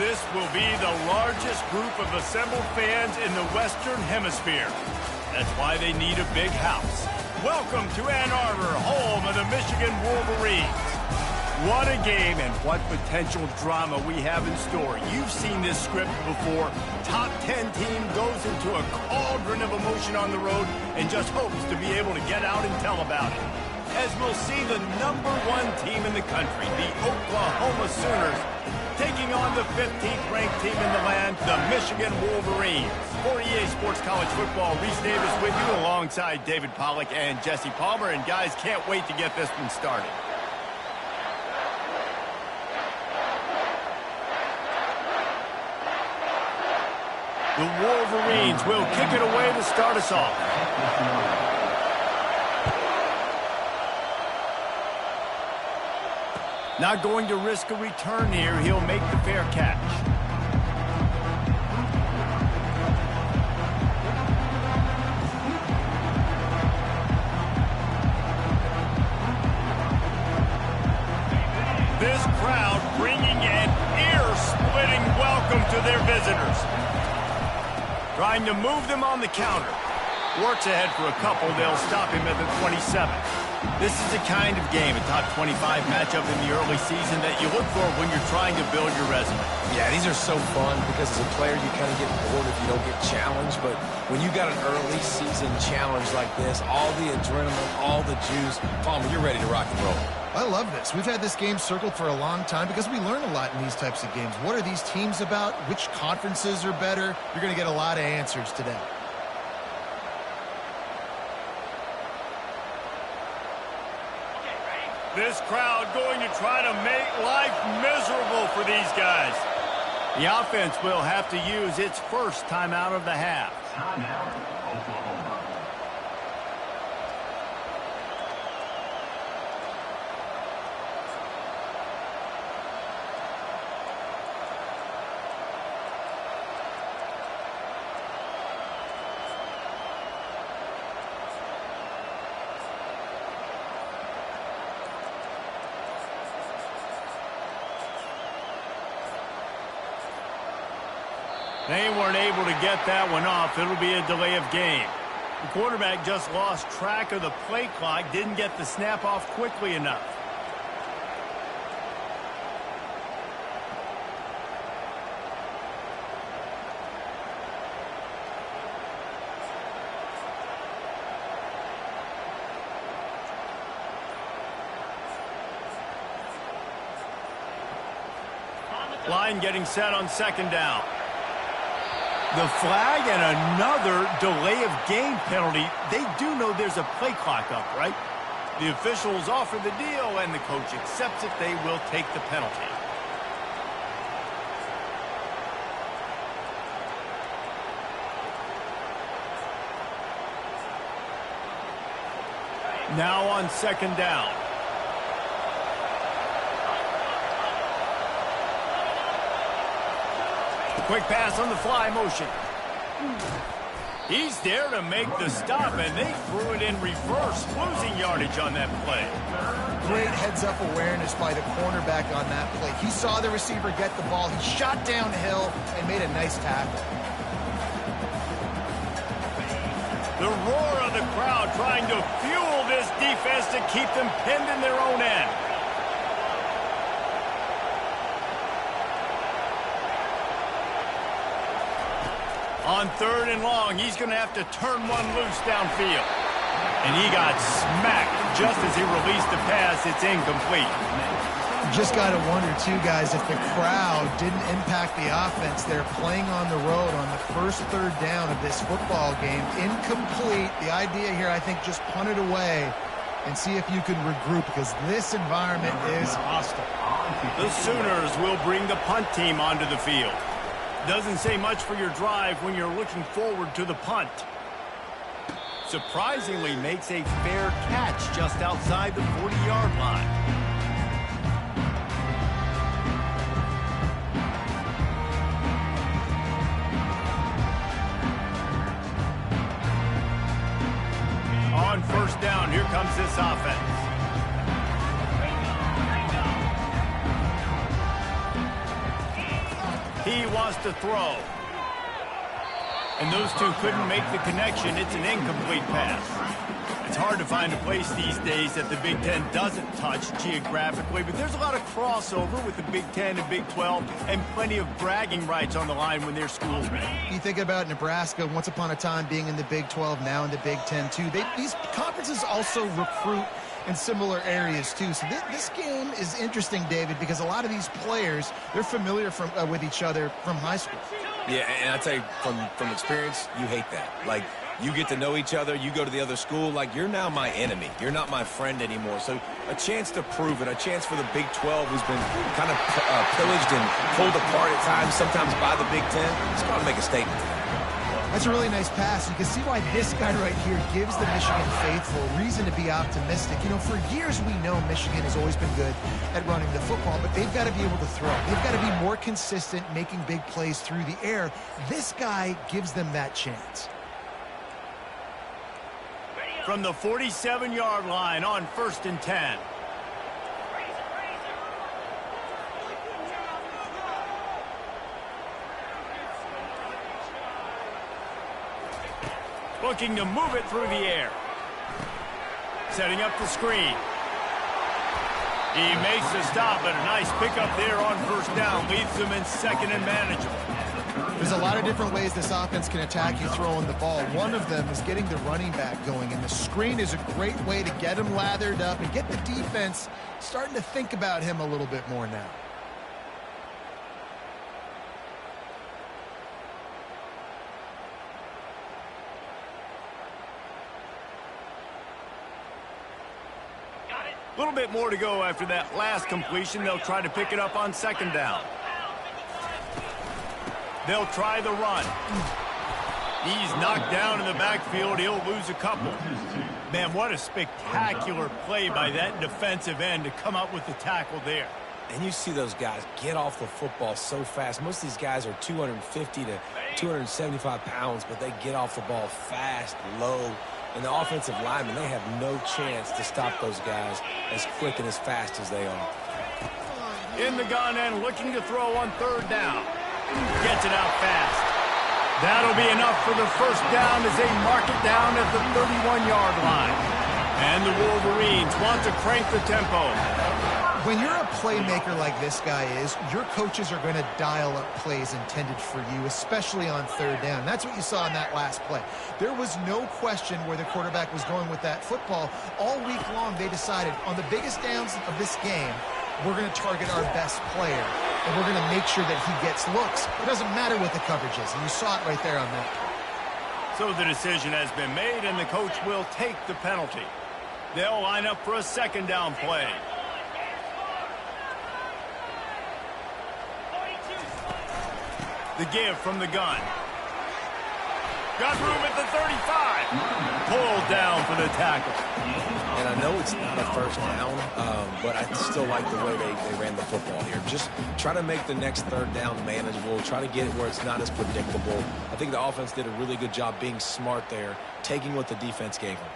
This will be the largest group of assembled fans in the Western Hemisphere. That's why they need a big house. Welcome to Ann Arbor, home of the Michigan Wolverines. What a game and what potential drama we have in store. You've seen this script before. Top 10 team goes into a cauldron of emotion on the road and just hopes to be able to get out and tell about it. As we'll see the #1 team in the country, the Oklahoma Sooners, taking on the 15th ranked team in the land, the Michigan Wolverines. For EA Sports College Football, Reese Davis with you alongside David Pollack and Jesse Palmer. And guys, can't wait to get this one started. The Wolverines will kick it away to start us off. Not going to risk a return here. He'll make the fair catch. This crowd bringing an ear-splitting welcome to their visitors. Trying to move them on the counter. Works ahead for a couple. They'll stop him at the 27. This is the kind of game, a top 25 matchup in the early season, that you look for when you're trying to build your resume. Yeah, these are so fun because as a player you kind of get bored if you don't get challenged. But when you got an early season challenge like this, all the adrenaline, all the juice, Palmer, you're ready to rock and roll. I love this. We've had this game circled for a long time because we learn a lot in these types of games. What are these teams about? Which conferences are better? You're going to get a lot of answers today. This crowd going to try to make life miserable for these guys. The offense will have to use its first timeout of the half. Timeout, Oklahoma. They weren't able to get that one off. It'll be a delay of game. The quarterback just lost track of the play clock, didn't get the snap off quickly enough. Line getting set on second down. The flag and another delay of game penalty. They do know there's a play clock up, right? The officials offer the deal, and the coach accepts it. They will take the penalty. Now on second down. Quick pass on the fly motion. He's there to make the stop, and they threw it in reverse, losing yardage on that play. Great heads-up awareness by the cornerback on that play. He saw the receiver get the ball. He shot downhill and made a nice tackle. The roar of the crowd trying to fuel this defense to keep them pinned in their own end. On third and long, he's going to have to turn one loose downfield. And he got smacked just as he released the pass. It's incomplete. Just got to wonder, too, guys, if the crowd didn't impact the offense. They're playing on the road on the first third down of this football game. Incomplete. The idea here, I think, just punt it away and see if you can regroup, because this environment is hostile. The Sooners will bring the punt team onto the field. Doesn't say much for your drive when you're looking forward to the punt. Surprisingly makes a fair catch just outside the 40-yard line. On first down, here comes this offense. draws to throw. And those two couldn't make the connection. It's an incomplete pass. It's hard to find a place these days that the Big Ten doesn't touch geographically, but there's a lot of crossover with the Big Ten and Big 12 and plenty of bragging rights on the line when their schools meet. You think about Nebraska, once upon a time being in the Big 12, now in the Big 10 too. These conferences also recruit in similar areas too. So this game is interesting, David, because a lot of these players, they're familiar with each other from high school. Yeah, and I tell you, from experience, you hate that. Like, you get to know each other, you go to the other school, like, you're now my enemy. You're not my friend anymore. So a chance to prove it, a chance for the Big 12, who's been kind of pillaged and pulled apart at times, sometimes by the Big 10. It's got to make a statement. That's a really nice pass. You can see why this guy right here gives the Michigan faithful reason to be optimistic. You know, for years we know Michigan has always been good at running the football, but they've got to be able to throw. They've got to be more consistent, making big plays through the air. This guy gives them that chance. From the 47-yard line on 1st and 10. Looking to move it through the air. Setting up the screen. He makes the stop, but a nice pickup there on 1st down. Leaves them in 2nd and manageable. There's a lot of different ways this offense can attack you throwing the ball. One of them is getting the running back going, and the screen is a great way to get him lathered up and get the defense starting to think about him a little bit more now. A little bit more to go after that last completion. They'll try to pick it up on 2nd down. They'll try the run. He's knocked down in the backfield. He'll lose a couple. Man, what a spectacular play by that defensive end to come up with the tackle there. And you see those guys get off the football so fast. Most of these guys are 250 to 275 pounds, but they get off the ball fast, low. And the offensive linemen, they have no chance to stop those guys as quick and as fast as they are. In the gun and looking to throw on 3rd down. Gets it out fast. That'll be enough for the 1st down as they mark it down at the 31-yard line. And the Wolverines want to crank the tempo. When you're a playmaker like this guy is, your coaches are going to dial up plays intended for you, especially on 3rd down. That's what you saw in that last play. There was no question where the quarterback was going with that football. All week long, they decided on the biggest downs of this game, we're going to target our best player, and we're going to make sure that he gets looks. It doesn't matter what the coverage is, and you saw it right there on that play. So the decision has been made, and the coach will take the penalty. They'll line up for a 2nd down play. The give from the gun. Got room at the 35. Pulled down for the tackle. And I know it's not a 1st down, but I still like the way they ran the football here. Just try to make the next 3rd down manageable. Try to get it where it's not as predictable. I think the offense did a really good job being smart there, taking what the defense gave them.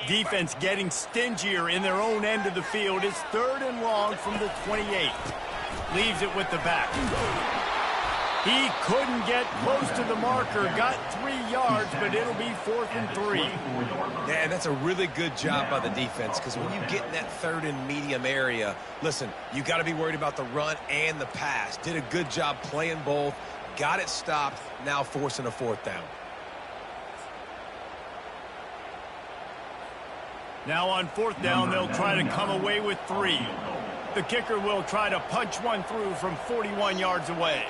Defense getting stingier in their own end of the field. It's 3rd and long from the 28. Leaves it with the back. He couldn't get close to the marker. Got 3 yards, but it'll be 4th and 3. Yeah, and that's a really good job by the defense, because when you get in that 3rd and medium area, listen, you got to be worried about the run and the pass. Did a good job playing both. Got it stopped. Now forcing a 4th down. Now on 4th down, they'll try to come away with 3. The kicker will try to punch one through from 41 yards away.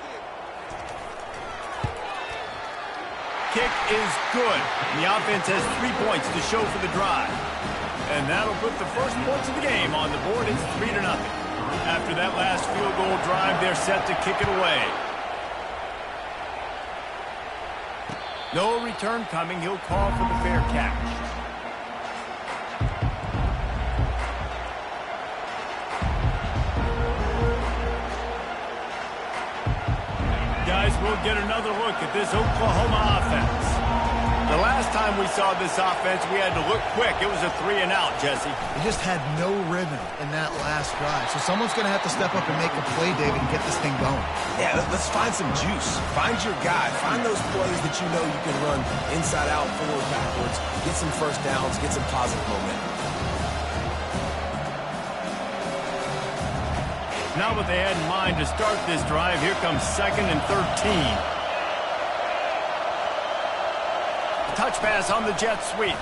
Kick is good. The offense has 3 points to show for the drive. And that'll put the first points of the game on the board. It's 3-0. After that last field goal drive, they're set to kick it away. No return coming. He'll call for the fair catch. Guys, we'll get another look at this Oklahoma offense. The last time we saw this offense, we had to look quick. It was a 3-and-out, Jesse. They just had no rhythm in that last drive. So someone's going to have to step up and make a play, David, and get this thing going. Yeah, let's find some juice. Find your guy. Find those plays that you know you can run inside out, forward, backwards. Get some first downs. Get some positive momentum. Now what they had in mind to start this drive, here comes 2nd and 13. Touch pass on the jet sweep.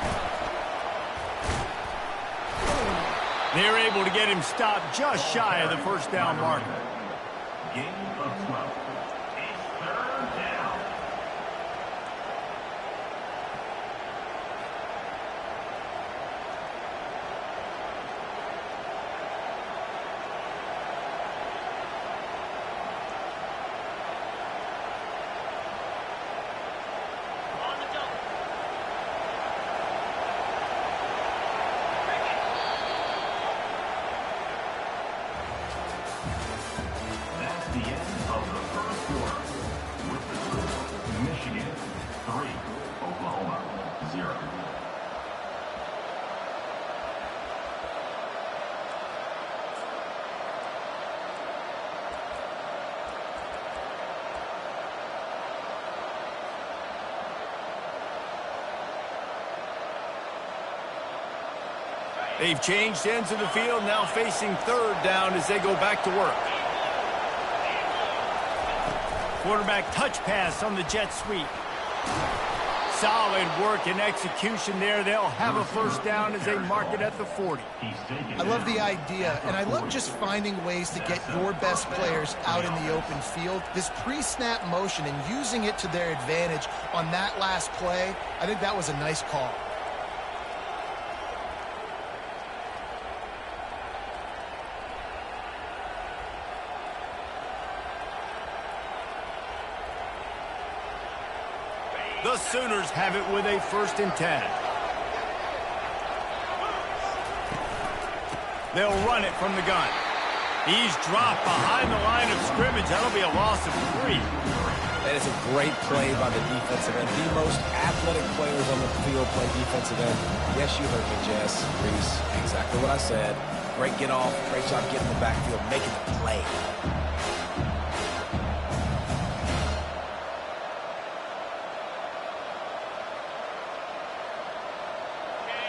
They're able to get him stopped just shy of the first down marker. Gain of 12. It's 3rd down. That's the end of the first quarter. With the score, Michigan 3, Oklahoma 0. They've changed ends of the field, now facing 3rd down as they go back to work. Quarterback touch pass on the jet sweep. Solid work and execution there. They'll have a first down as they mark it at the 40. I love the idea, and I love just finding ways to get your best players out in the open field. This pre-snap motion and using it to their advantage on that last play, I think that was a nice call. The Sooners have it with a 1st and 10. They'll run it from the gun. He's dropped behind the line of scrimmage. That'll be a loss of 3. That is a great play by the defensive end. The most athletic players on the field play defensive end. Yes, you heard me, Jess, Reese. Exactly what I said. Great get off. Great job getting in the backfield, making the play.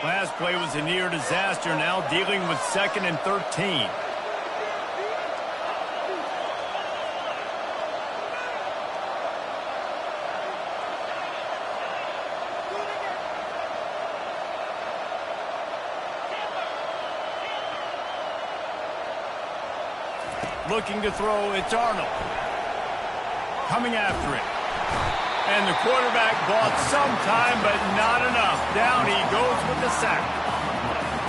Last play was a near disaster, now dealing with 2nd and 13. Looking to throw, it's Arnold. Coming after it. And the quarterback bought some time, but not enough. Down he goes with the sack.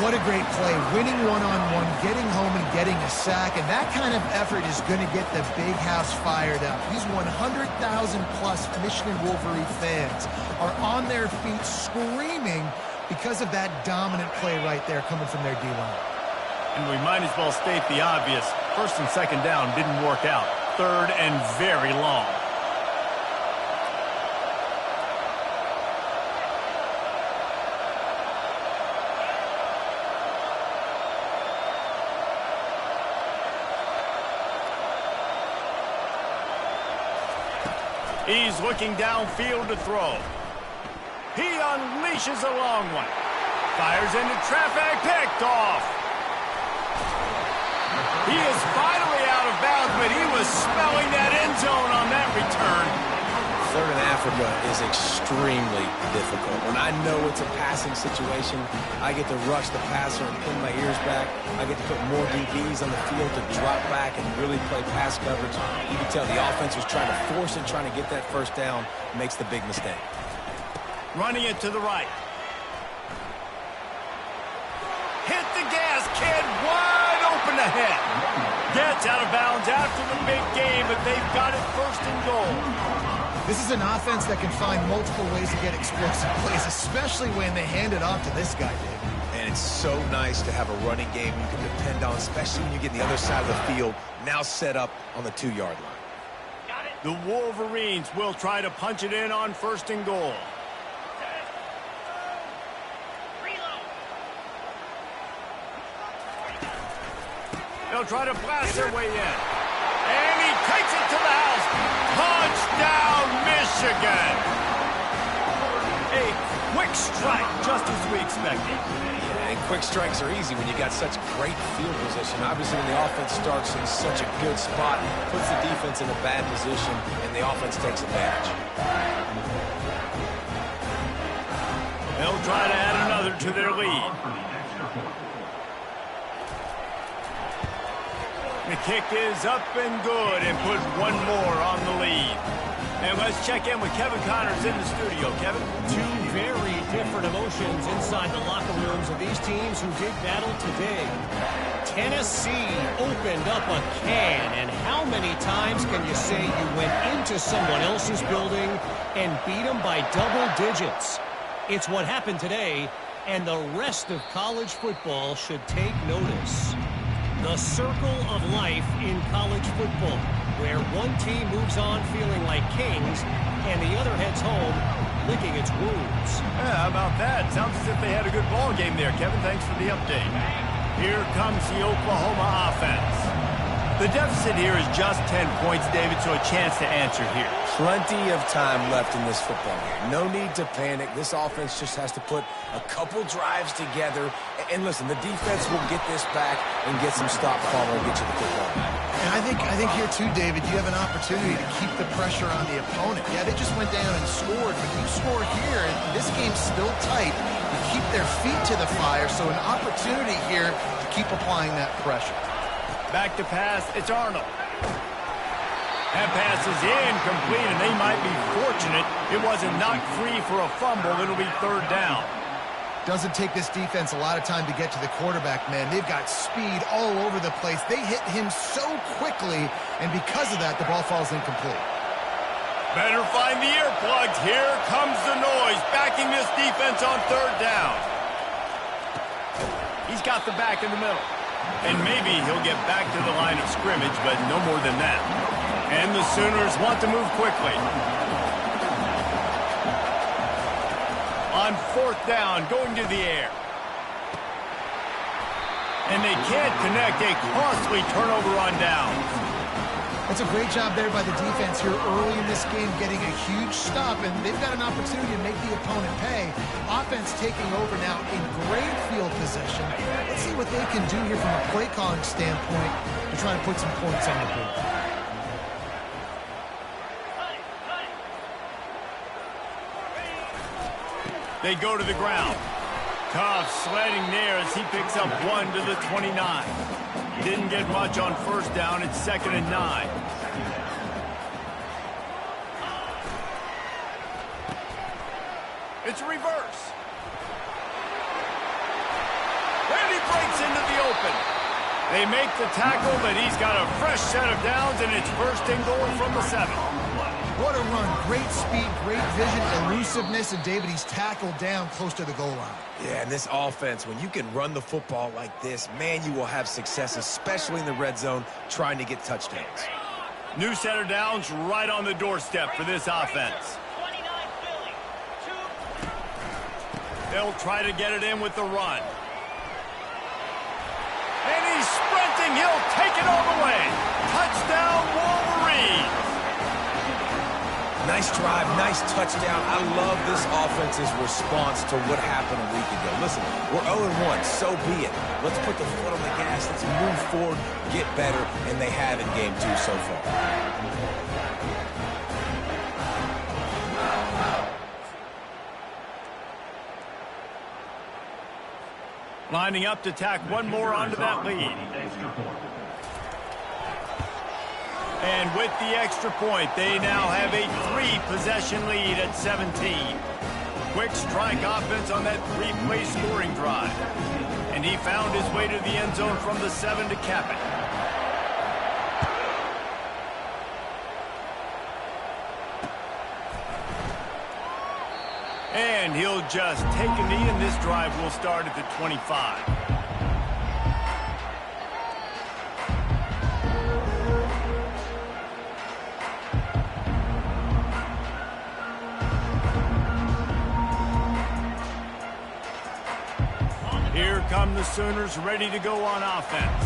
What a great play. Winning one-on-one, getting home and getting a sack. And that kind of effort is going to get the big house fired up. These 100,000-plus Michigan Wolverine fans are on their feet screaming because of that dominant play right there coming from their D-line. And we might as well state the obvious. 1st and 2nd down didn't work out. 3rd and very long. He's looking downfield to throw. He unleashes a long one. Fires into traffic, picked off. He is finally out of bounds, but he was smelling that end zone on that return. 3rd and Africa is extremely difficult. When I know it's a passing situation, I get to rush the passer and pin my ears back. I get to put more DBs on the field to drop back and really play pass coverage. You can tell the offense was trying to force it, trying to get that first down, makes the big mistake. Running it to the right. Hit the gas, kid, wide open ahead. Gets out of bounds after the big game, but they've got it 1st and goal. This is an offense that can find multiple ways to get explosive plays, especially when they hand it off to this guy, David. And it's so nice to have a running game you can depend on, especially when you get the other side of the field now set up on the 2-yard line. Got it. The Wolverines will try to punch it in on 1st and goal. They'll try to blast their way in. And he takes it to the house. Touchdown, Michigan. A quick strike, just as we expected. Yeah, and quick strikes are easy when you got such great field position. Obviously, when the offense starts in such a good spot, puts the defense in a bad position, and the offense takes advantage. They'll try to add another to their lead. The kick is up and good and put one more on the lead. And let's check in with Kevin Connors in the studio. Kevin? Two very different emotions inside the locker rooms of these teams who did battle today. Tennessee opened up a can, and how many times can you say you went into someone else's building and beat them by double digits? It's what happened today, and the rest of college football should take notice. The circle of life in college football, where one team moves on feeling like kings and the other heads home licking its wounds. Yeah, how about that? Sounds as if they had a good ball game there, Kevin. Thanks for the update. Here comes the Oklahoma offense. The deficit here is just 10 points, David, so a chance to answer here. Plenty of time left in this football game. No need to panic. This offense just has to put a couple drives together. And listen, the defense will get this back and get some stop follow and get you the football back. And I think here too, David, you have an opportunity to keep the pressure on the opponent. Yeah, they just went down and scored, but you score here, and this game's still tight. You keep their feet to the fire, so an opportunity here to keep applying that pressure. Back to pass, it's Arnold. That pass is incomplete, and they might be fortunate it wasn't knocked free for a fumble. It'll be 3rd down. Doesn't take this defense a lot of time to get to the quarterback, man. They've got speed all over the place. They hit him so quickly, and because of that, the ball falls incomplete. Better find the earplugs. Here comes the noise, backing this defense on 3rd down. He's got the back in the middle. And maybe he'll get back to the line of scrimmage, but no more than that. And the Sooners want to move quickly. On 4th down, going to the air. And they can't connect. A costly turnover on downs. That's a great job there by the defense here early in this game, getting a huge stop, and they've got an opportunity to make the opponent pay. Offense taking over now in great field position. Let's see what they can do here from a play calling standpoint to try to put some points on the board. They go to the ground. Tough sledding there as he picks up 1 to the 29. Didn't get much on 1st down. It's 2nd and 9. It's a reverse. And he breaks into the open. They make the tackle, but he's got a fresh set of downs, and it's 1st and goal from the 7. What a run. Great speed, great vision, elusiveness, and David, he's tackled down close to the goal line. Yeah, and this offense, when you can run the football like this, man, you will have success, especially in the red zone, trying to get touchdowns. New set of downs right on the doorstep for this offense. They'll try to get it in with the run. And he's sprinting. He'll take it all the way. Touchdown, Wolverines. Nice drive, nice touchdown. I love this offense's response to what happened a week ago. Listen, we're 0-1, so be it. Let's put the foot on the gas. Let's move forward, get better, and they have in game 2 so far. Lining up to tack one more onto that lead. And with the extra point, they now have a 3-possession lead at 17. Quick strike offense on that 3-play scoring drive. And he found his way to the end zone from the 7 to cap it. And he'll just take a knee, and this drive will start at the 25. come the Sooners ready to go on offense.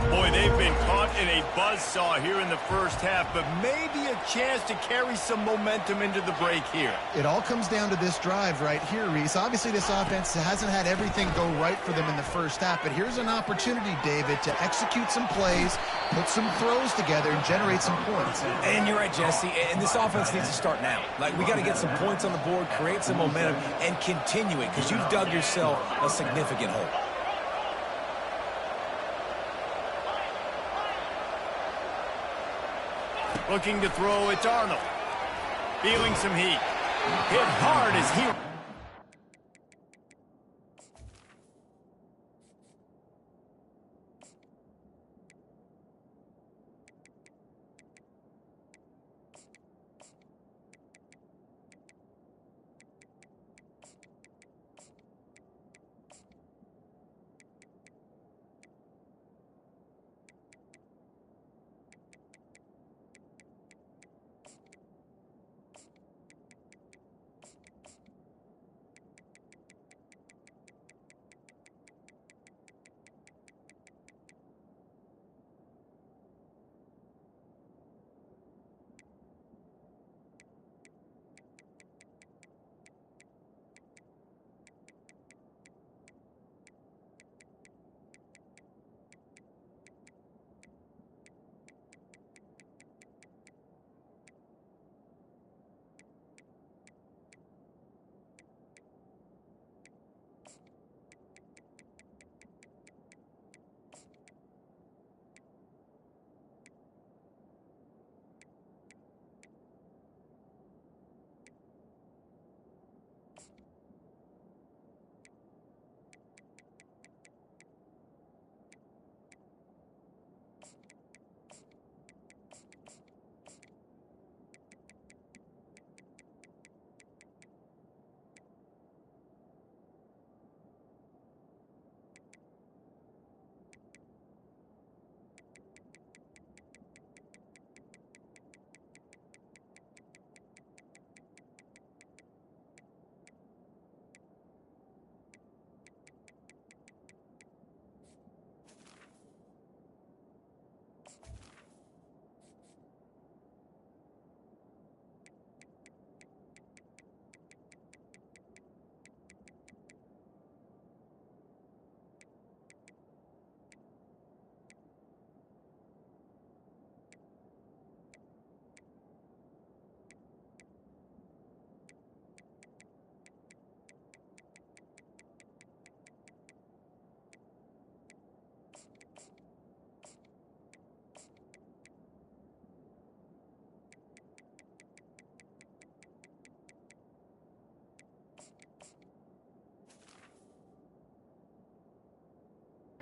Boy, they've been caught in a buzzsaw here in the first half, but maybe a chance to carry some momentum into the break here. It all comes down to this drive right here, Reese. Obviously, this offense hasn't had everything go right for them in the first half, but here's an opportunity, David, to execute some plays, put some throws together, and generate some points. And you're right, Jesse, and this offense needs to start now. Like, we got to get some points on the board, create some momentum, and continue it, because you've dug yourself a significant hole. Looking to throw, it's Arnold. Feeling some heat. Hit hard as he...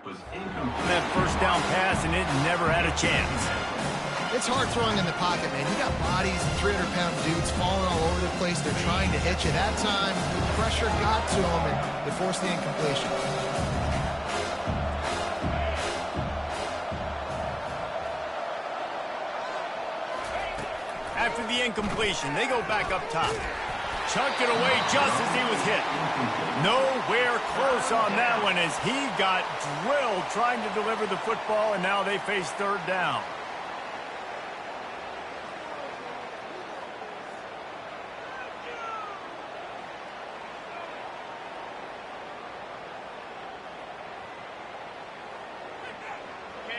Was incomplete. That first down pass, and it never had a chance. It's hard throwing in the pocket, man. You got bodies, 300-pound dudes falling all over the place. They're trying to hit you. That time, the pressure got to them, and they forced the incompletion. After the incompletion, they go back up top. Chucked it away just as he was hit. Nowhere close on that one as he got drilled trying to deliver the football, and now they face third down.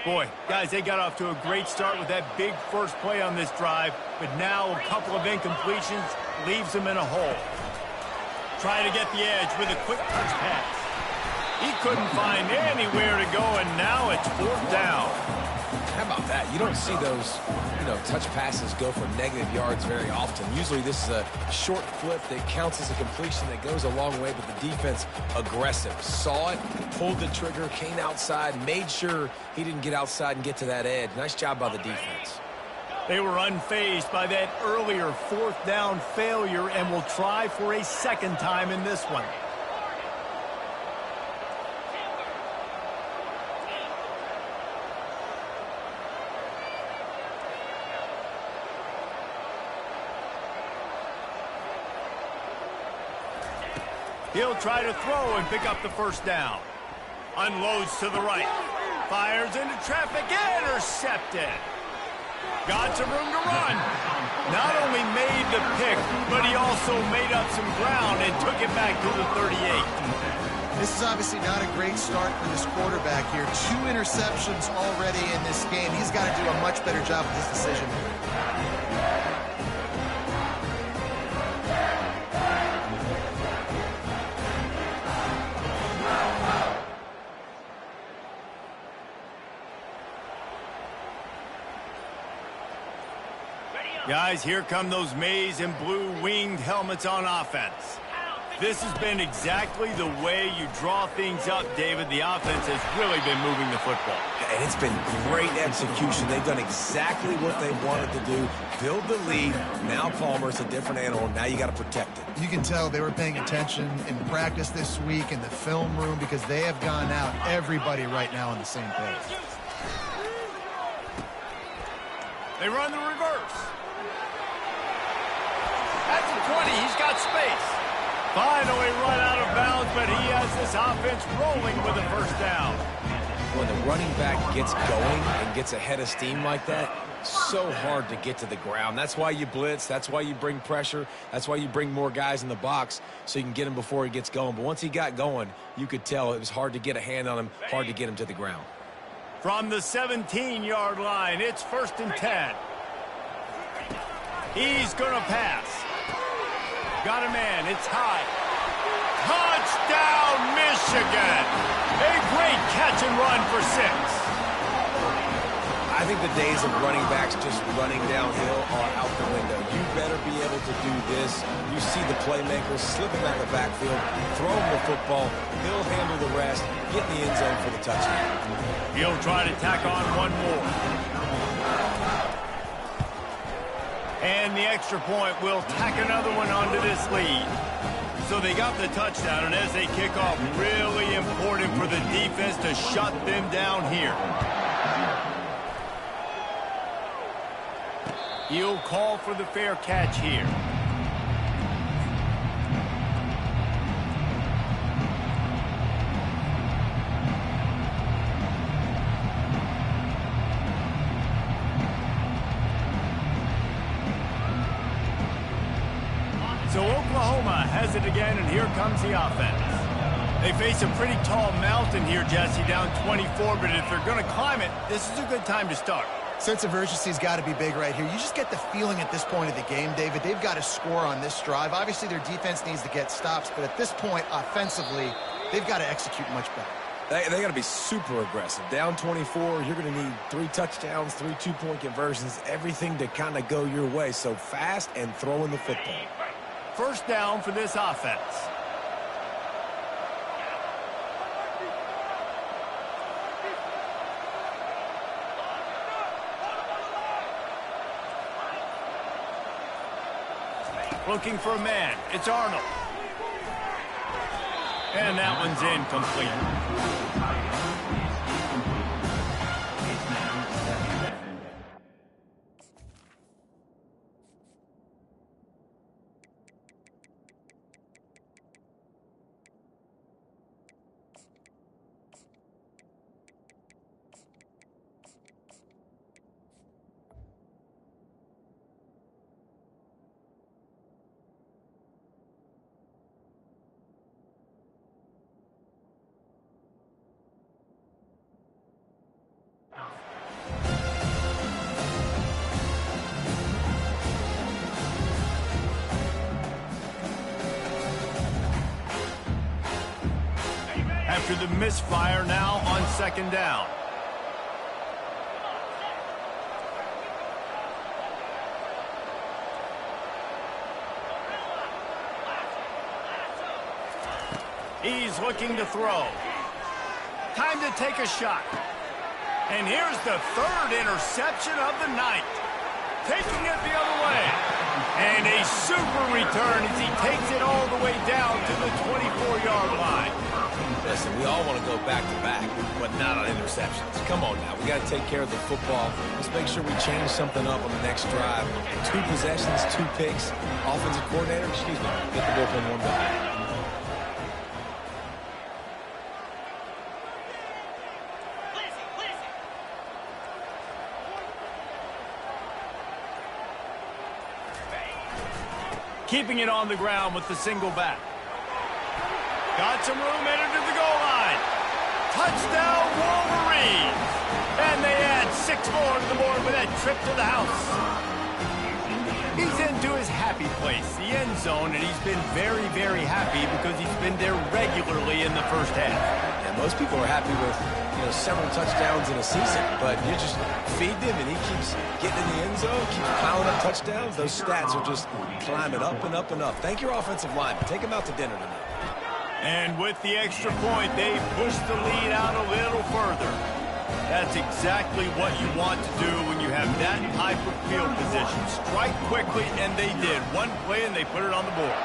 Boy, guys, they got off to a great start with that big first play on this drive, but now a couple of incompletions leaves them in a hole. Trying to get the edge with a quick touch pass. He couldn't find anywhere to go, and now it's fourth down. How about that? You don't see those, touch passes go for negative yards very often. Usually this is a short flip that counts as a completion that goes a long way, but the defense aggressive. Saw it, pulled the trigger, came outside, made sure he didn't get outside and get to that edge. Nice job by the defense. They were unfazed by that earlier fourth down failure and will try for a second time in this one. He'll try to throw and pick up the first down. Unloads to the right. Fires into traffic. Intercepted. Got some room to run. Not only made the pick, but he also made up some ground and took it back to the 38. This is obviously not a great start for this quarterback here. 2 interceptions already in this game. He's got to do a much better job with this decision. Guys, here come those maize and blue winged helmets on offense. This has been exactly the way you draw things up, David. The offense has really been moving the football. And it's been great execution. They've done exactly what they wanted to do. Build the lead. Now Palmer's a different animal. Now you got to protect it. You can tell they were paying attention in practice this week in the film room because they have gone out, everybody right now on the same page. They run the reverse. At the 20, he's got space. Finally run out of bounds, but he has this offense rolling with a first down. When the running back gets going and gets ahead of steam like that, so hard to get to the ground. That's why you blitz. That's why you bring pressure. That's why you bring more guys in the box so you can get him before he gets going. But once he got going, you could tell it was hard to get a hand on him, hard to get him to the ground. From the 17-yard line, it's 1st and 10. He's going to pass. Got a man. It's high. Touchdown, Michigan. A great catch and run for 6. I think the days of running backs just running downhill are out the window. You better be able to do this. You see the playmakers slipping out of the backfield, throw him the football. He'll handle the rest, get in the end zone for the touchdown. He'll try to tack on one more. And the extra point will tack another one onto this lead. So they got the touchdown, and as they kick off, really important for the defense to shut them down here. He'll call for the fair catch here. So Oklahoma has it again, and here comes the offense. They face a pretty tall mountain here, Jesse, down 24, but if they're going to climb it, this is a good time to start. Sense of urgency's got to be big right here. You just get the feeling at this point of the game, David, they've got to score on this drive. Obviously, their defense needs to get stops, but at this point, offensively, they've got to execute much better. They got to be super aggressive. Down 24, you're going to need 3 touchdowns, 3 two-point conversions, everything to kind of go your way. So fast and throwing the football. First down for this offense. Looking for a man. It's Arnold. And that one's incomplete. After the misfire, now on 2nd down. He's looking to throw. Time to take a shot. And here's the 3rd interception of the night. Taking it the other way. And a super return as he takes it all the way down to the 24-yard line. Listen, we all want to go back-to-back, but not on interceptions. Come on now. We got to take care of the football. Let's make sure we change something up on the next drive. 2 possessions, 2 picks. Offensive coordinator, excuse me, get the bullpen one back. keeping it on the ground with the single back. Got some room headed to the goal line. Touchdown, Wolverines! And they add 6 more to the board with that trip to the house. He's into his happy place, the end zone, and he's been very, very happy because he's been there regularly in the first half. And most people are happy with, several touchdowns in a season, but you just feed him and he keeps getting in the end zone, keeps piling up touchdowns. Those stats are just climbing up and up and up. Thank your offensive lineman. Take him out to dinner tonight. And with the extra point, they push the lead out a little further. That's exactly what you want to do when you have that type of field position. Strike quickly, and they did. One play, and they put it on the board.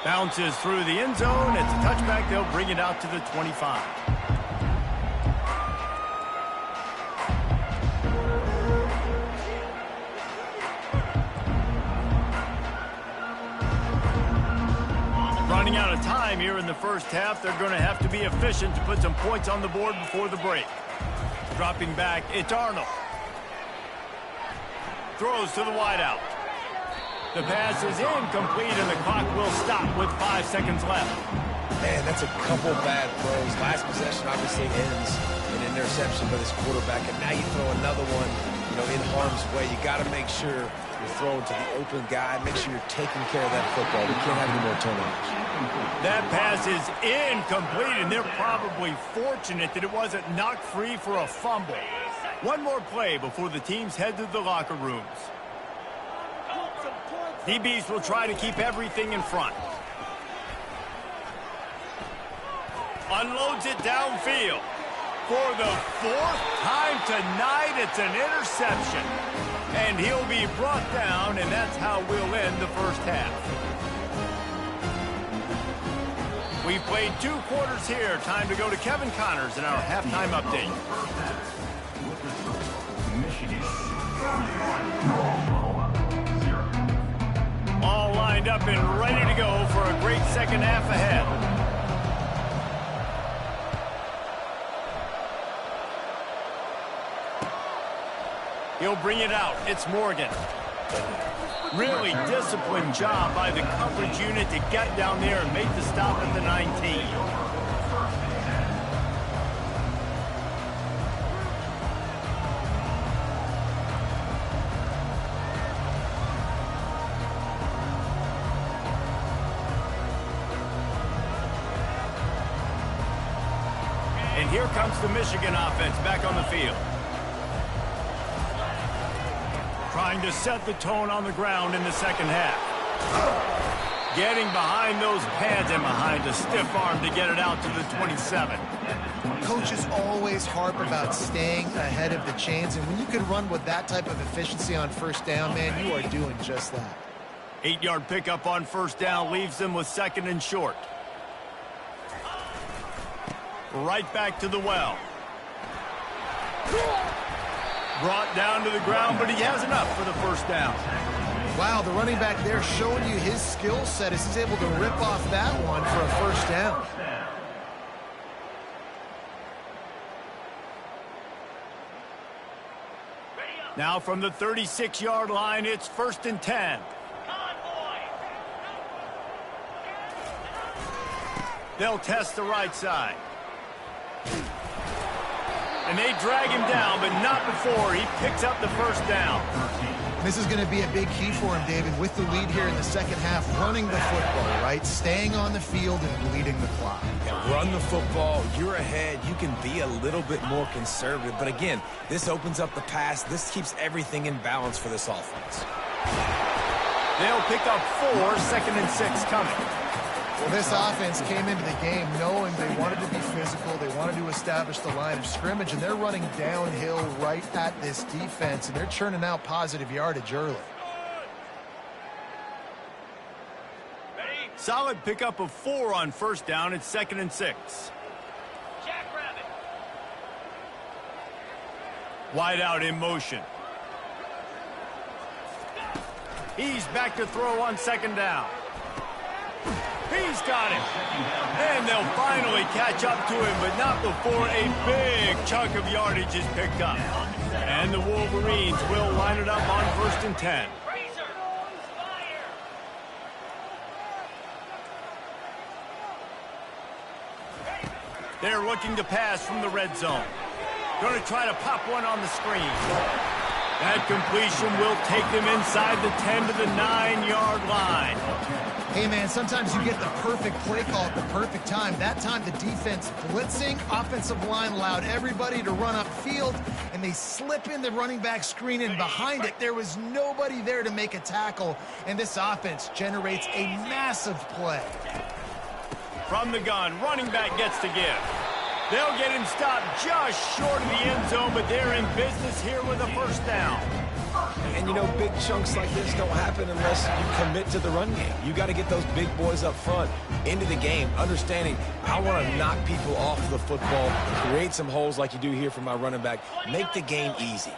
Bounces through the end zone. It's a touchback. They'll bring it out to the 25. Running out of time here in the first half. They're going to have to be efficient to put some points on the board before the break. Dropping back, it's Arnold. Throws to the wideout. The pass is incomplete, and the clock will stop with 5 seconds left. Man, that's a couple bad throws. Last possession obviously ends in an interception by this quarterback, and now you throw another one, in harm's way. You got to make sure you're throwing to the open guy. Make sure you're taking care of that football. We can't have any more turnovers. That pass is incomplete, and they're probably fortunate that it wasn't knocked free for a fumble. One more play before the teams head to the locker rooms. DBs will try to keep everything in front. Unloads it downfield. For the 4th time tonight, it's an interception. And he'll be brought down, and that's how we'll end the first half. We've played 2 quarters here. Time to go to Kevin Connors in our halftime update. All lined up and ready to go for a great second half ahead. He'll bring it out. It's Morgan. Really disciplined job by the coverage unit to get down there and make the stop at the 19. And here comes the Michigan offense back on the field. Trying to set the tone on the ground in the second half. Getting behind those pads and behind a stiff arm to get it out to the 27. Coaches always harp about staying ahead of the chains, and when you can run with that type of efficiency on first down, man, you are doing just that. 8-yard pickup on first down leaves them with 2nd and short. Right back to the well. Brought down to the ground, but he has enough for the first down. Wow, the running back there showing you his skill set as he's able to rip off that one for a first down. Now from the 36-yard line, it's 1st and 10. They'll test the right side. And they drag him down, but not before he picks up the first down. This is going to be a big key for him, David, with the lead here in the second half, running the football, right? Staying on the field and bleeding the clock. Yeah, run the football. You're ahead. You can be a little bit more conservative. But again, this opens up the pass. This keeps everything in balance for this offense. They'll pick up 4, 2nd and 6 coming. Well, this offense came into the game knowing they wanted to be physical, they wanted to establish the line of scrimmage, and they're running downhill right at this defense, and they're churning out positive yardage early. Solid pickup of 4 on first down. It's 2nd and 6. Wide out in motion. He's back to throw on 2nd down. He's got him. And they'll finally catch up to him, but not before a big chunk of yardage is picked up. And the Wolverines will line it up on 1st and 10. They're looking to pass from the red zone. Going to try to pop one on the screen. That completion will take them inside the 10 to the 9-yard line. Hey, man, sometimes you get the perfect play call at the perfect time. That time, the defense blitzing, offensive line allowed everybody to run upfield, and they slip in the running back screen, and behind it, there was nobody there to make a tackle, and this offense generates a massive play. From the gun, running back gets to give. They'll get him stopped just short of the end zone, but they're in business here with a first down. And, you know, big chunks like this don't happen unless you commit to the run game. You got to get those big boys up front into the game, understanding I want to knock people off the football, create some holes like you do here for my running back, make the game easy.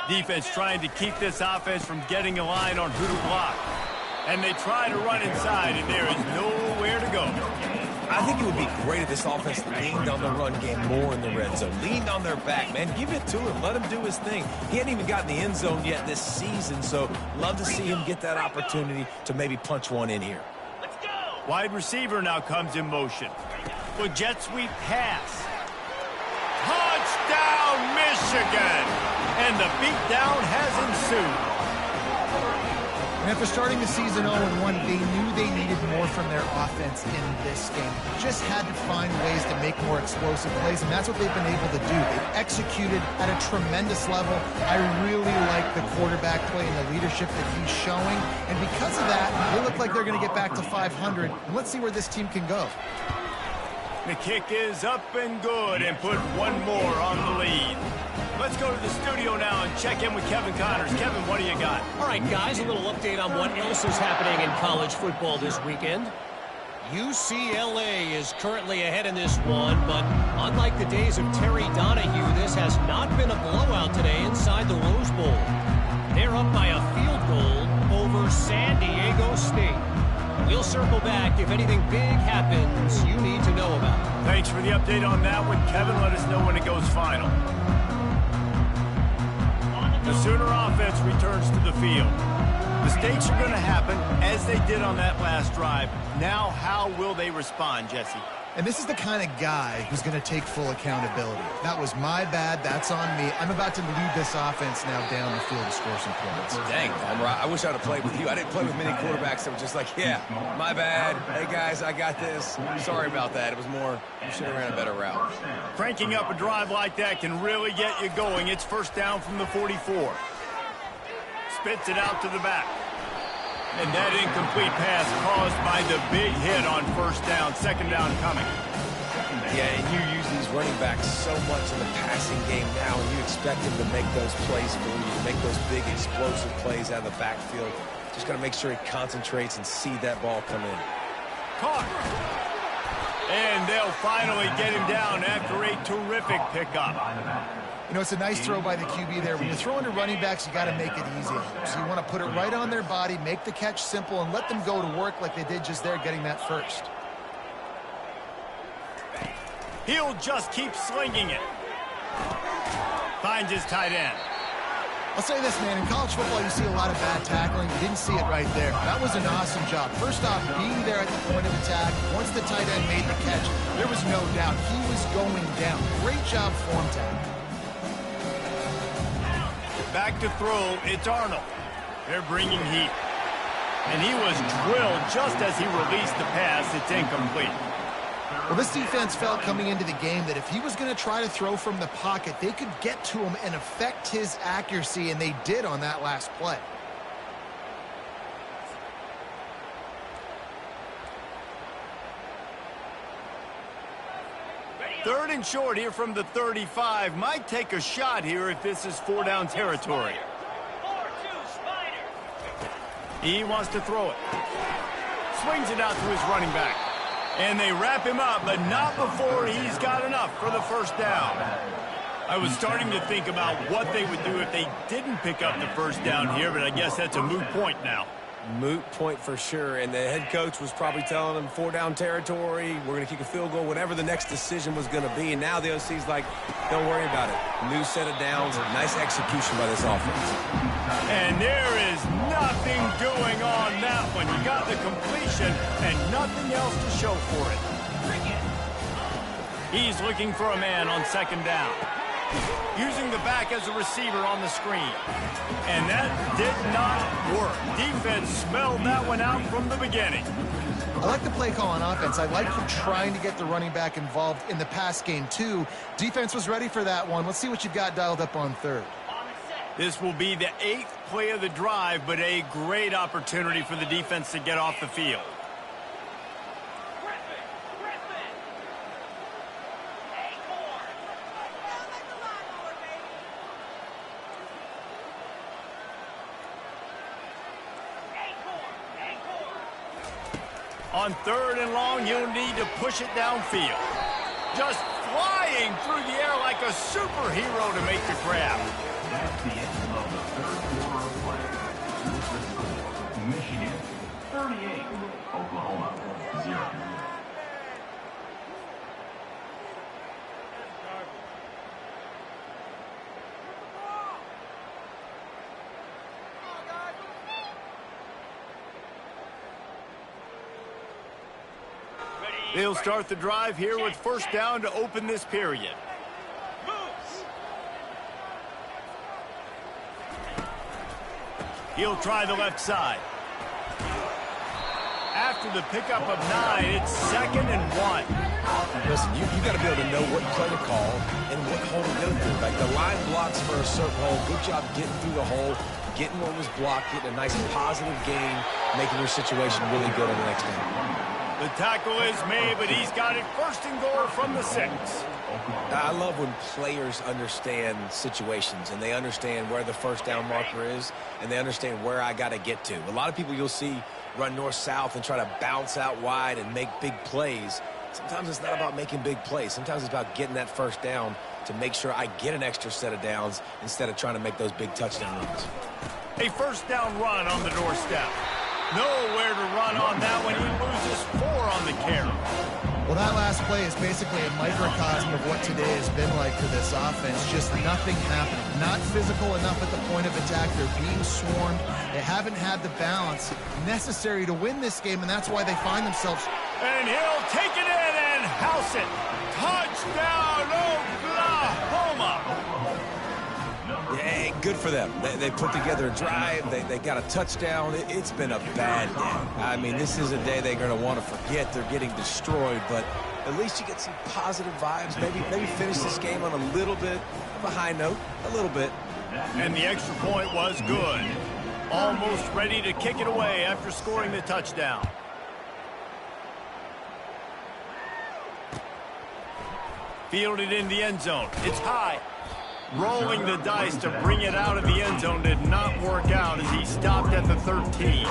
Defense trying to keep this offense from getting a line on who to block. And they try to run inside, and there is nowhere to go. I think it would be great if this offense leaned on the run game more in the red zone. Leaned on their back, man. Give it to him. Let him do his thing. He hadn't even gotten the end zone yet this season, so love to see him get that opportunity to maybe punch one in here. Let's go. Wide receiver now comes in motion. With jet sweep pass. Touchdown, Michigan! And the beatdown has ensued. And after starting the season 0-1, they knew they needed more from their offense in this game. Just had to find ways to make more explosive plays, and that's what they've been able to do. They've executed at a tremendous level. I really like the quarterback play and the leadership that he's showing. And because of that, they look like they're going to get back to 500. And let's see where this team can go. The kick is up and good, and put one more on the lead. Let's go to the studio now and check in with Kevin Connors. Kevin, what do you got? All right, guys, a little update on what else is happening in college football this weekend. UCLA is currently ahead in this one, but unlike the days of Terry Donahue, this has not been a blowout today inside the Rose Bowl. They're up by a field goal over San Diego State. We'll circle back if anything big happens you need to know about. Thanks for the update on that one, Kevin. Let us know when it goes final. The Sooner offense returns to the field. Mistakes are going to happen, as they did on that last drive. Now, how will they respond, Jesse? And this is the kind of guy who's going to take full accountability. That was my bad. That's on me. I'm about to lead this offense now down the field to score some points. Dang, Palmer, I wish I would have played with you. I didn't play with many quarterbacks that were just like, yeah, my bad. Hey, guys, I got this. Sorry about that. It was more, you should have ran a better route. Cranking up a drive like that can really get you going. It's first down from the 44. Spits it out to the back. And that incomplete pass caused by the big hit on first down. Second down coming. Yeah, and you use these running backs so much in the passing game now, and you expect them to make those plays for you, to make those big explosive plays out of the backfield. Just got to make sure he concentrates and see that ball come in. Caught. And they'll finally get him down after a terrific pickup. You know, it's a nice throw by the QB there. When you're throwing to running backs, you got to make it easy. So you want to put it right on their body, make the catch simple, and let them go to work like they did just there, getting that first. He'll just keep slinging it. Finds his tight end. I'll say this, man. In college football, you see a lot of bad tackling. You didn't see it right there. That was an awesome job. First off, being there at the point of attack. Once the tight end made the catch, there was no doubt he was going down. Great job form tackle. Back to throw, it's Arnold. They're bringing heat. And he was drilled just as he released the pass. It's incomplete. Well, this defense felt coming into the game that if he was going to try to throw from the pocket, they could get to him and affect his accuracy, and they did on that last play. Third and short here from the 35. Might take a shot here if this is four-down territory. He wants to throw it. Swings it out to his running back. And they wrap him up, but not before he's got enough for the first down. I was starting to think about what they would do if they didn't pick up the first down here, but I guess that's a moot point now. moot point for sure, and the head coach was probably telling them 4-down territory, we're going to kick a field goal, whatever the next decision was going to be, and now the OC's like, don't worry about it. New set of downs, nice execution by this offense. And there is nothing doing on that one. You got the completion and nothing else to show for it. He's looking for a man on second down. Using the back as a receiver on the screen. And that did not work. Defense smelled that one out from the beginning. I like the play call on offense. I like you trying to get the running back involved in the pass game, too. Defense was ready for that one. Let's see what you've got dialed up on third. This will be the 8th play of the drive, but a great opportunity for the defense to get off the field. On third and long, you'll need to push it downfield. Just flying through the air like a superhero to make the grab. That's the end of the third quarter of play. With the score, Michigan 38, Oklahoma 0. They'll start the drive here with first down to open this period. He'll try the left side. After the pickup of 9, it's 2nd and 1. Listen, you got to be able to know what play to call and what hole to go through. Like the line blocks for a certain hole. Good job getting through the hole, getting what was blocked, getting a nice positive gain, making your situation really good on the next down. The tackle is made, but he's got it first and goal from the 6. I love when players understand situations and they understand where the first down marker is and they understand where I got to get to. A lot of people you'll see run north-south and try to bounce out wide and make big plays. Sometimes it's not about making big plays. Sometimes it's about getting that first down to make sure I get an extra set of downs instead of trying to make those big touchdown runs. A first down run on the doorstep. Nowhere to run on that one. He loses 4 on the carry. Well, that last play is basically a microcosm of what today has been like for this offense. Just nothing happening. Not physical enough at the point of attack. They're being swarmed. They haven't had the balance necessary to win this game, and that's why they find themselves. And he'll take it in and house it. Touchdown, Oklahoma. Yeah, good for them. They put together a drive. They got a touchdown. It's been a bad day. I mean, this is a day they're going to want to forget. They're getting destroyed, but at least you get some positive vibes. Maybe finish this game on a little bit of a high note, a little bit. And the extra point was good. Almost ready to kick it away after scoring the touchdown. Fielded in the end zone. It's high. Rolling the dice to bring it out of the end zone did not work out as he stopped at the 13.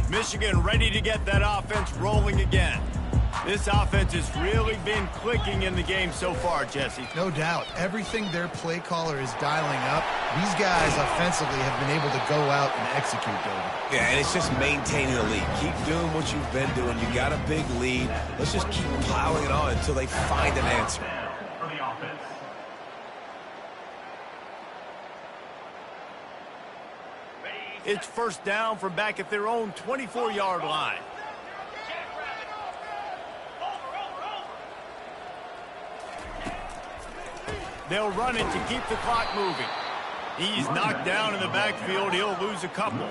Michigan ready to get that offense rolling again. This offense has really been clicking in the game so far, Jesse. No doubt. Everything their play caller is dialing up, these guys offensively have been able to go out and execute, David. Yeah, and it's just maintaining the lead. Keep doing what you've been doing. You got a big lead. Let's just keep piling it on until they find an answer. For the offense. It's first down from back at their own 24-yard line. They'll run it to keep the clock moving. He's knocked down in the backfield. He'll lose a couple.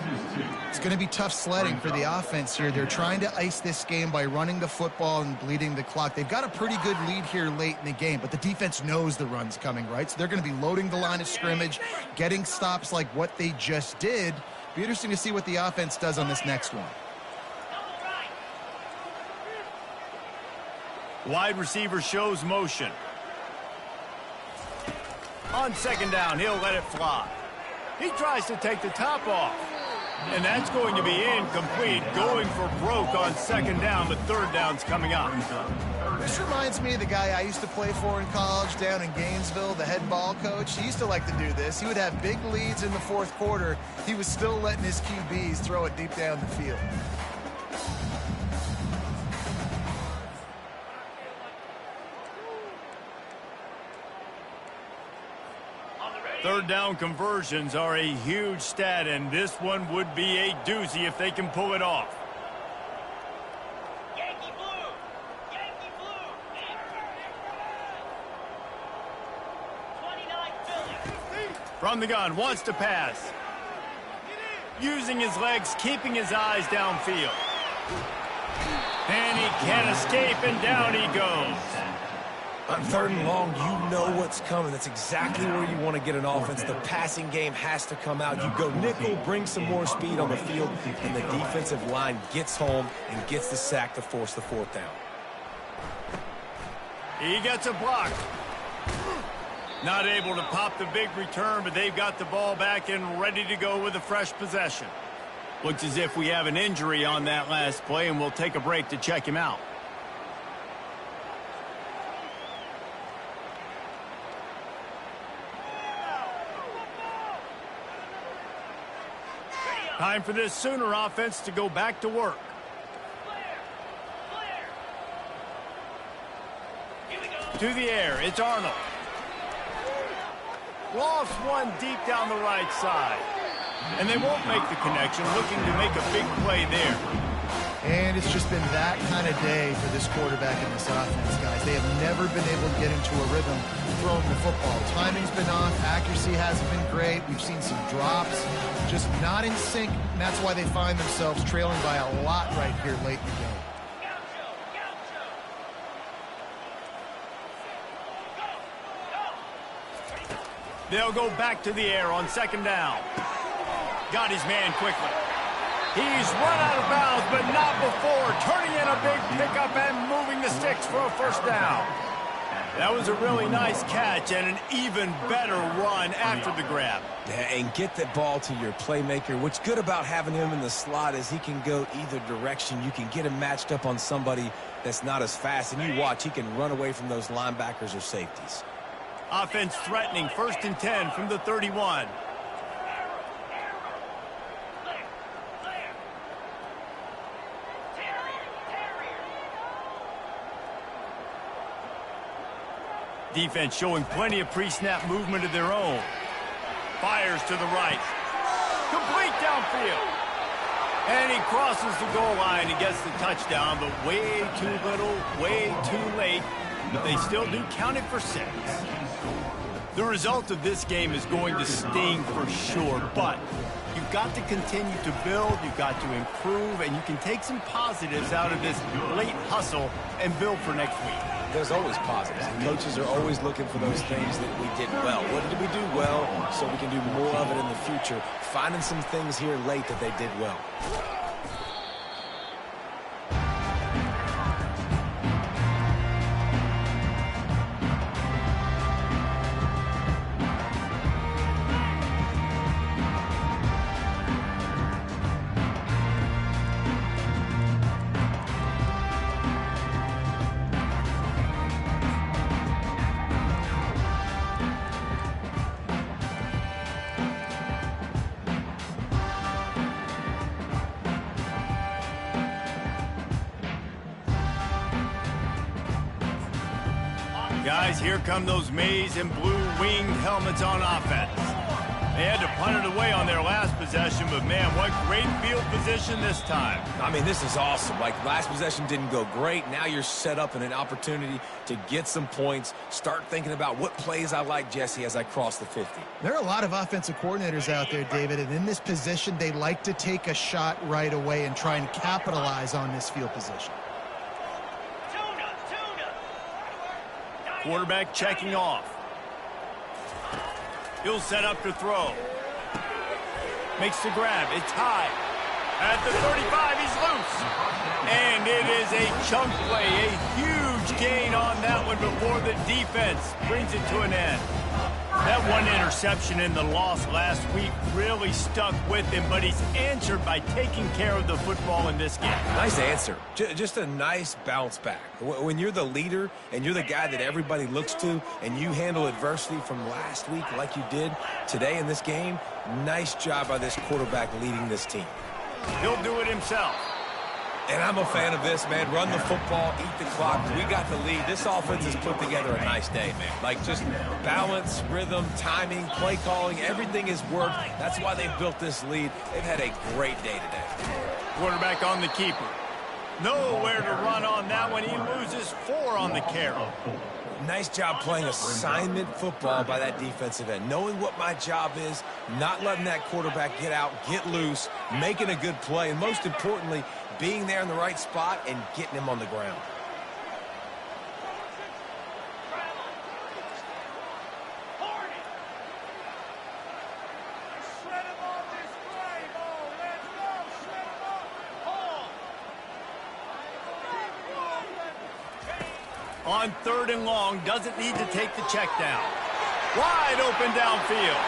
It's going to be tough sledding for the offense here. They're trying to ice this game by running the football and bleeding the clock. They've got a pretty good lead here late in the game, but the defense knows the run's coming, right? So they're going to be loading the line of scrimmage, getting stops like what they just did. Be interesting to see what the offense does on this next one. Wide receiver shows motion. On second down, he'll let it fly. He tries to take the top off. And that's going to be incomplete, going for broke on second down, but third down's coming up. This reminds me of the guy I used to play for in college down in Gainesville, the head ball coach. He used to like to do this. He would have big leads in the fourth quarter. He was still letting his QBs throw it deep down the field. Third down conversions are a huge stat, and this one would be a doozy if they can pull it off. Yankee blue! Yankee blue! 29 Philly. From the gun, wants to pass. Using his legs, keeping his eyes downfield. And he can't escape, and down he goes. On third and long, you know what's coming. That's exactly where you want to get an offense. The passing game has to come out. You go nickel, bring some more speed on the field, and the defensive line gets home and gets the sack to force the fourth down. He gets a block. Not able to pop the big return, but they've got the ball back and ready to go with a fresh possession. Looks as if we have an injury on that last play, and we'll take a break to check him out. Time for this Sooner offense to go back to work. To the air, it's Arnold. Lost one deep down the right side. And they won't make the connection, looking to make a big play there. And it's just been that kind of day for this quarterback and this offense, guys. They have never been able to get into a rhythm throwing the football. Timing's been off. Accuracy hasn't been great. We've seen some drops. Just not in sync, and that's why they find themselves trailing by a lot right here late in the game. They'll go back to the air on second down. Got his man quickly. He's run out of bounds, but not before turning in a big pickup and moving the sticks for a first down. That was a really nice catch and an even better run after the grab. Yeah, and get the ball to your playmaker. What's good about having him in the slot is he can go either direction. You can get him matched up on somebody that's not as fast, and you watch, he can run away from those linebackers or safeties. Offense threatening, 1st and 10 from the 31. Defense showing plenty of pre-snap movement of their own. Fires to the right. Complete downfield. And he crosses the goal line and gets the touchdown, but way too little, way too late. But they still do count it for 6. The result of this game is going to sting for sure, but you've got to continue to build, you've got to improve, and you can take some positives out of this late hustle and build for next week. There's always positives. Coaches are always looking for those things that we did well. What did we do well so we can do more of it in the future? Finding some things here late that they did well. Guys, here come those maize and blue winged helmets on offense. They had to punt it away on their last possession, but man, what great field position this time. I mean, this is awesome. Like, last possession didn't go great. Now you're set up in an opportunity to get some points. Start thinking about what plays I like, Jesse, as I cross the 50. There are a lot of offensive coordinators out there, David, and in this position, they like to take a shot right away and try and capitalize on this field position. Quarterback checking off. He'll set up to throw. Makes the grab. It's high. At the 35, he's loose. And it is a chunk play. A huge gain on that one before the defense brings it to an end. That one interception in the loss last week really stuck with him, but he's answered by taking care of the football in this game. Nice answer. Just a nice bounce back. When you're the leader and you're the guy that everybody looks to and you handle adversity from last week like you did today in this game, nice job by this quarterback leading this team. He'll do it himself. And I'm a fan of this, man. Run the football, eat the clock. We got the lead. This offense has put together a nice day, man. Like, just balance, rhythm, timing, play calling, everything has worked. That's why they've built this lead. They've had a great day today. Quarterback on the keeper. Nowhere to run on that one. He loses 4 on the carry. Nice job playing assignment football by that defensive end. Knowing what my job is, not letting that quarterback get out, get loose, making a good play, and most importantly, being there in the right spot and getting him on the ground. On 3rd and long, doesn't need to take the check down. Wide open downfield.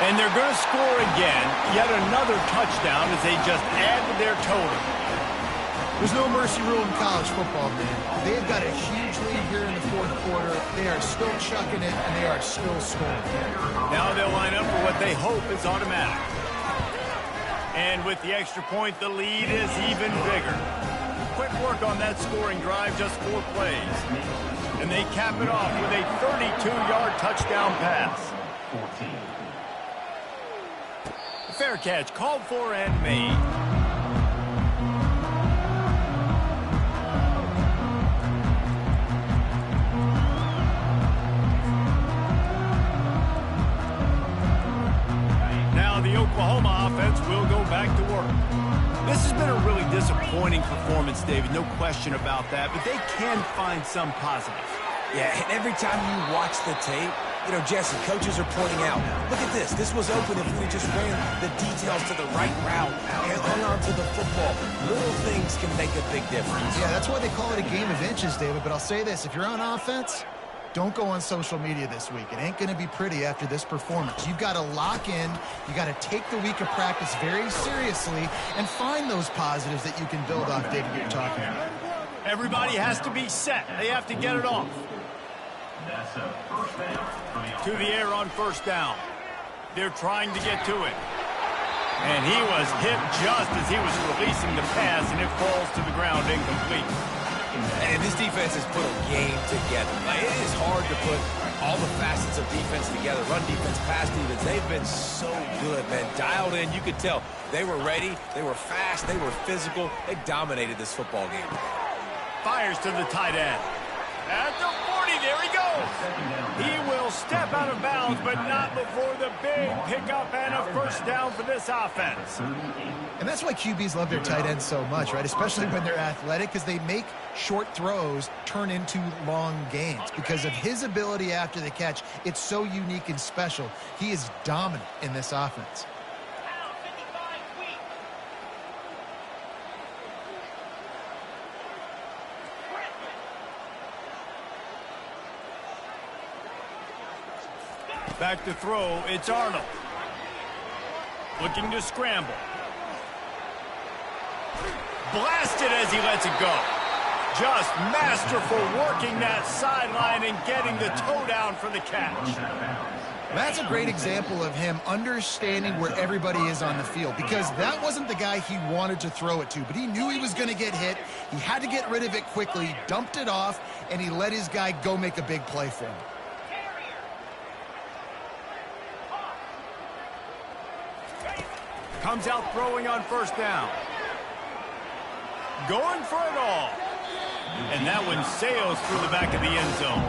And they're going to score again. Yet another touchdown as they just add to their total. There's no mercy rule in college football, man. They've got a huge lead here in the 4th quarter. They are still chucking it, and they are still scoring. Now they'll line up for what they hope is automatic. And with the extra point, the lead is even bigger. Quick work on that scoring drive, just 4 plays. And they cap it off with a 32-yard touchdown pass. 14. Fair catch, called for and made. Now the Oklahoma offense will go back to work. This has been a really disappointing performance, David, no question about that, but they can find some positives. Yeah, and every time you watch the tape, you know, Jesse, coaches are pointing out, look at this. This was open if we just ran the details to the right route and hung on to the football. Little things can make a big difference. Yeah, that's why they call it a game of inches, David. But I'll say this, if you're on offense, don't go on social media this week. It ain't going to be pretty after this performance. You've got to lock in. You got to take the week of practice very seriously and find those positives that you can build off, David, you're talking about. Everybody has to be set. They have to get it off. That's a first down. To the air on 1st down. They're trying to get to it. And he was hit just as he was releasing the pass, and it falls to the ground incomplete. And this defense has put a game together. Like, it is hard to put all the facets of defense together. Run defense, pass defense. They've been so good, man. Dialed in. You could tell they were ready. They were fast. They were physical. They dominated this football game. Fires to the tight end. At the 40, there he goes. He will step out of bounds, but not before the big pickup and a 1st down for this offense. And that's why QBs love their tight ends so much, right? Especially when they're athletic, because they make short throws turn into long gains. Because of his ability after the catch, it's so unique and special. He is dominant in this offense. Back to throw, it's Arnold. Looking to scramble. Blasted as he lets it go. Just masterful working that sideline and getting the toe down for the catch. That's a great example of him understanding where everybody is on the field, because that wasn't the guy he wanted to throw it to, but he knew he was going to get hit. He had to get rid of it quickly, dumped it off, and he let his guy go make a big play for him. Comes out throwing on 1st down. Going for it all. And that one sails through the back of the end zone.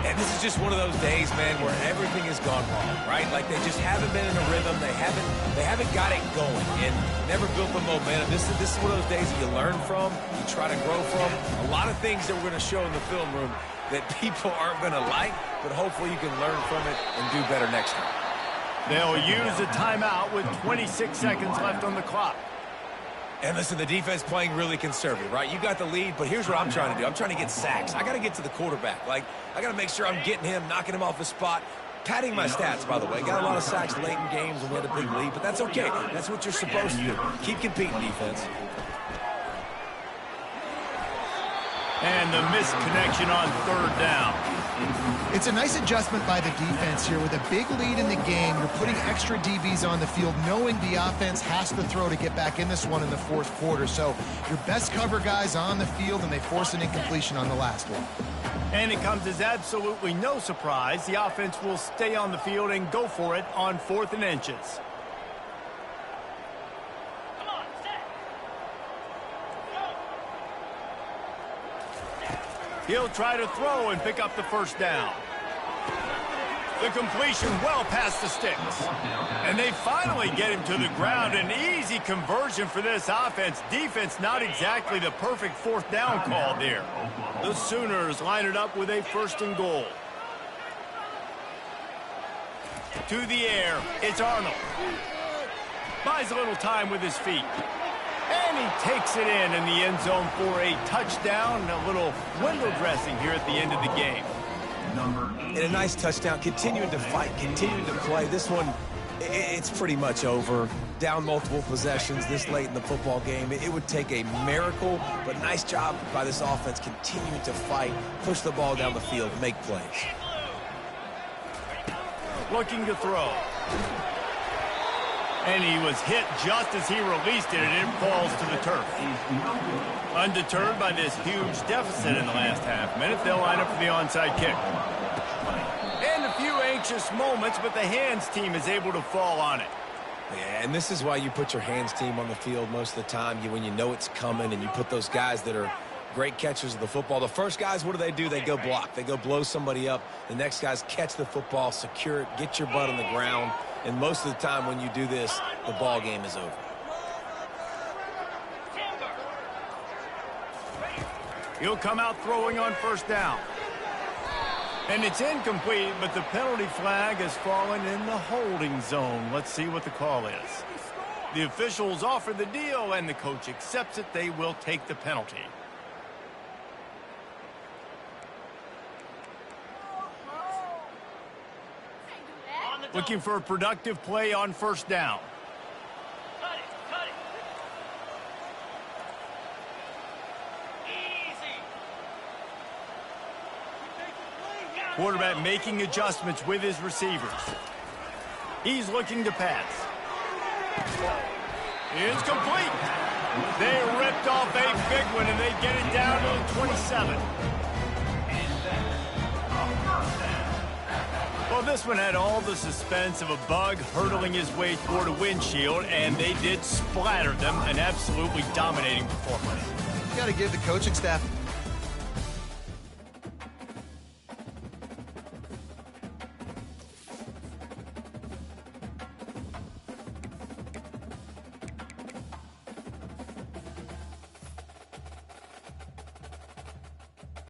And this is just one of those days, man, where everything has gone wrong, right? Like, they just haven't been in a rhythm. They haven't got it going and never built the momentum. This is one of those days that you learn from, you try to grow from. A lot of things that we're going to show in the film room that people aren't going to like, but hopefully you can learn from it and do better next time. They'll use a timeout with 26 seconds left on the clock. And listen, the defense playing really conservative, right? You got the lead, but here's what I'm trying to do. I'm trying to get sacks. I got to get to the quarterback. Like, I got to make sure I'm getting him, knocking him off his spot, padding my stats, by the way. Got a lot of sacks late in games when we had a big lead, but that's okay. That's what you're supposed to do. Keep competing, defense. And the missed connection on third down. It's a nice adjustment by the defense here. With a big lead in the game, you're putting extra DBs on the field, knowing the offense has to throw to get back in this one in the fourth quarter. So your best cover guys on the field, and they force an incompletion on the last one. And it comes as absolutely no surprise. The offense will stay on the field and go for it on 4th and inches. Come on, set. He'll try to throw and pick up the first down. The completion well past the sticks. And they finally get him to the ground. An easy conversion for this offense. Defense not exactly the perfect 4th down call there. The Sooners line it up with a 1st and goal. To the air, it's Arnold. Buys a little time with his feet. And he takes it in the end zone for a touchdown. A little window dressing here at the end of the game. And a nice touchdown, continuing to fight, continuing to play. This one, it's pretty much over. Down multiple possessions this late in the football game. It would take a miracle, but nice job by this offense continuing to fight, push the ball down the field, make plays. Looking to throw. And he was hit just as he released it, and it falls to the turf. Undeterred by this huge deficit in the last half minute, they'll line up for the onside kick. And a few anxious moments, but the hands team is able to fall on it. Yeah, and this is why you put your hands team on the field most of the time, when you know it's coming, and you put those guys that are great catchers of the football. The first guys, what do? They go block. They go blow somebody up. The next guys catch the football, secure it, get your butt on the ground. And most of the time when you do this, the ball game is over. He'll come out throwing on 1st down. And it's incomplete, but the penalty flag has fallen in the holding zone. Let's see what the call is. The officials offer the deal, and the coach accepts it. They will take the penalty. Looking for a productive play on 1st down. Cut it, cut it. Easy. Quarterback making adjustments with his receivers. He's looking to pass. It's complete. They ripped off a big one, and they get it down to the 27. Well, this one had all the suspense of a bug hurtling his way toward a windshield, and they did splatter them. An absolutely dominating performance. You got to give the coaching staff